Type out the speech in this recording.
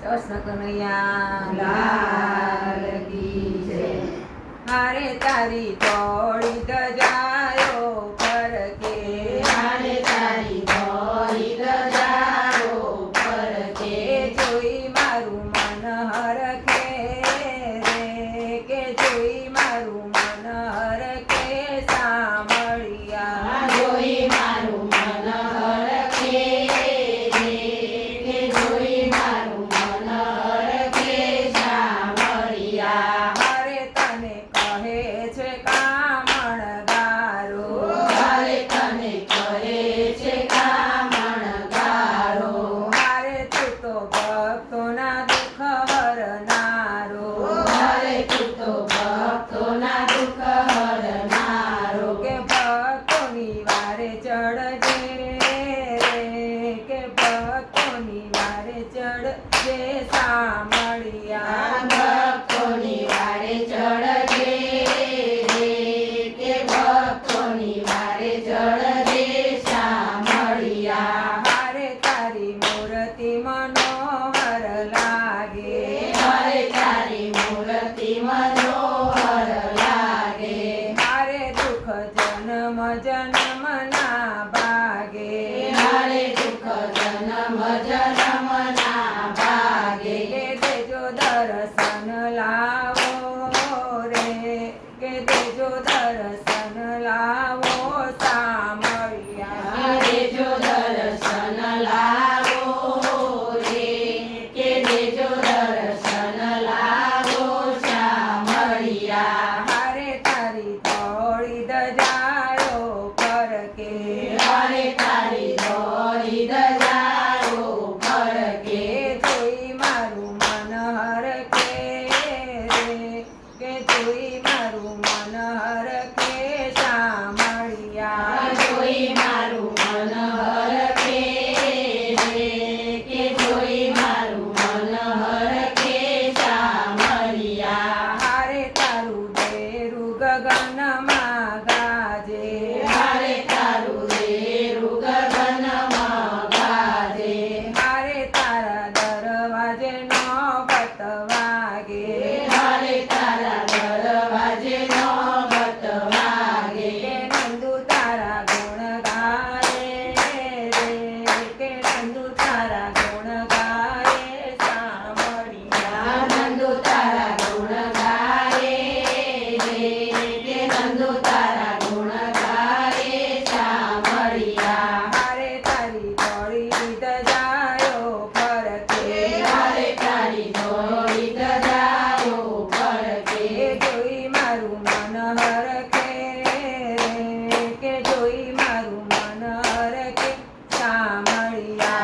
કૃષ્ણ કનૈયા લાલ કી જય। હારે તારી થોડી દજાયો ફરકે, હારે તારી થોડી દજાયો ફરકે, જોઈ મારું મન હરખે રે, કે જોઈ મારું મન હરખે સાંભળ્યા, જોઈ મારું મન હરખે રે, કે જોઈ મારું મન હરખે સાંભળ્યા। હારે તને કહે છે કામણગારો, હારે તને કહે છે કામણગારો, હારે તું તો ભક્તોના દુઃખ હરનારો, હારે તું તો ભક્તોના દુઃખ હરનારો, કે ભક્તોની વારે ચડજે રે, કે ભક્તોની વારે ચડજે સાંભળ્યા, ભક્તોની વારે ચડજે રે, કે ભક્તોની વારે ચડજે સાંભળ્યા। હારે તારી મૂર્તિ મનોહર લાગે, હારે તારી મૂર્તિ મનોહર લાગે, હારે દુઃખ જન્મ જન્મના ભાગે, હારે દુઃખ જન્મ જન્મના ભાગે, કે દેજો દર્શન લાવો રે, કે દેજો દર્શન લાવો સાંભળ્યા, દેજો દર્શન લાવો રે, કે દેજો દર્શન લાવો સાંભળ્યા। હારે તારી થોડી દજાયો ફરકે, હારે તારી થોડી દજાયો ફરકે, જોઈ મારું મન હરખે રે, કે જોઈ મારું મન હરખે સાંભળ્યા, જોઈ મારું મન હરખે રે, કે જોઈ મારું મન હરખે સાંભળ્યા। હારે તારું દેરું ગગનમાં ગાજે, હારે તારું દેરું ગગનમાં ગાજે, હારે તારા દરવાજે નોબત વાગે, હારે તારા દરવાજે નોબત વાગે, કે નંદુ તારા ગુણ ગાય રે, કે નંદુ તારા ગુણ ગાય સાંભળ્યા, નંદુ તારા ગુણ ગાય રે, કે નંદુ તારા ગુણ ગાય સાંભળ્યા। હારે તારી થોડી દજાયો ફરકે, હારે તારી થોડી દજાયો ફરકે, કે જોઈ મારું મન હરખે રે, કે જોઈ મારું મન હરખે સાંભળ્યા,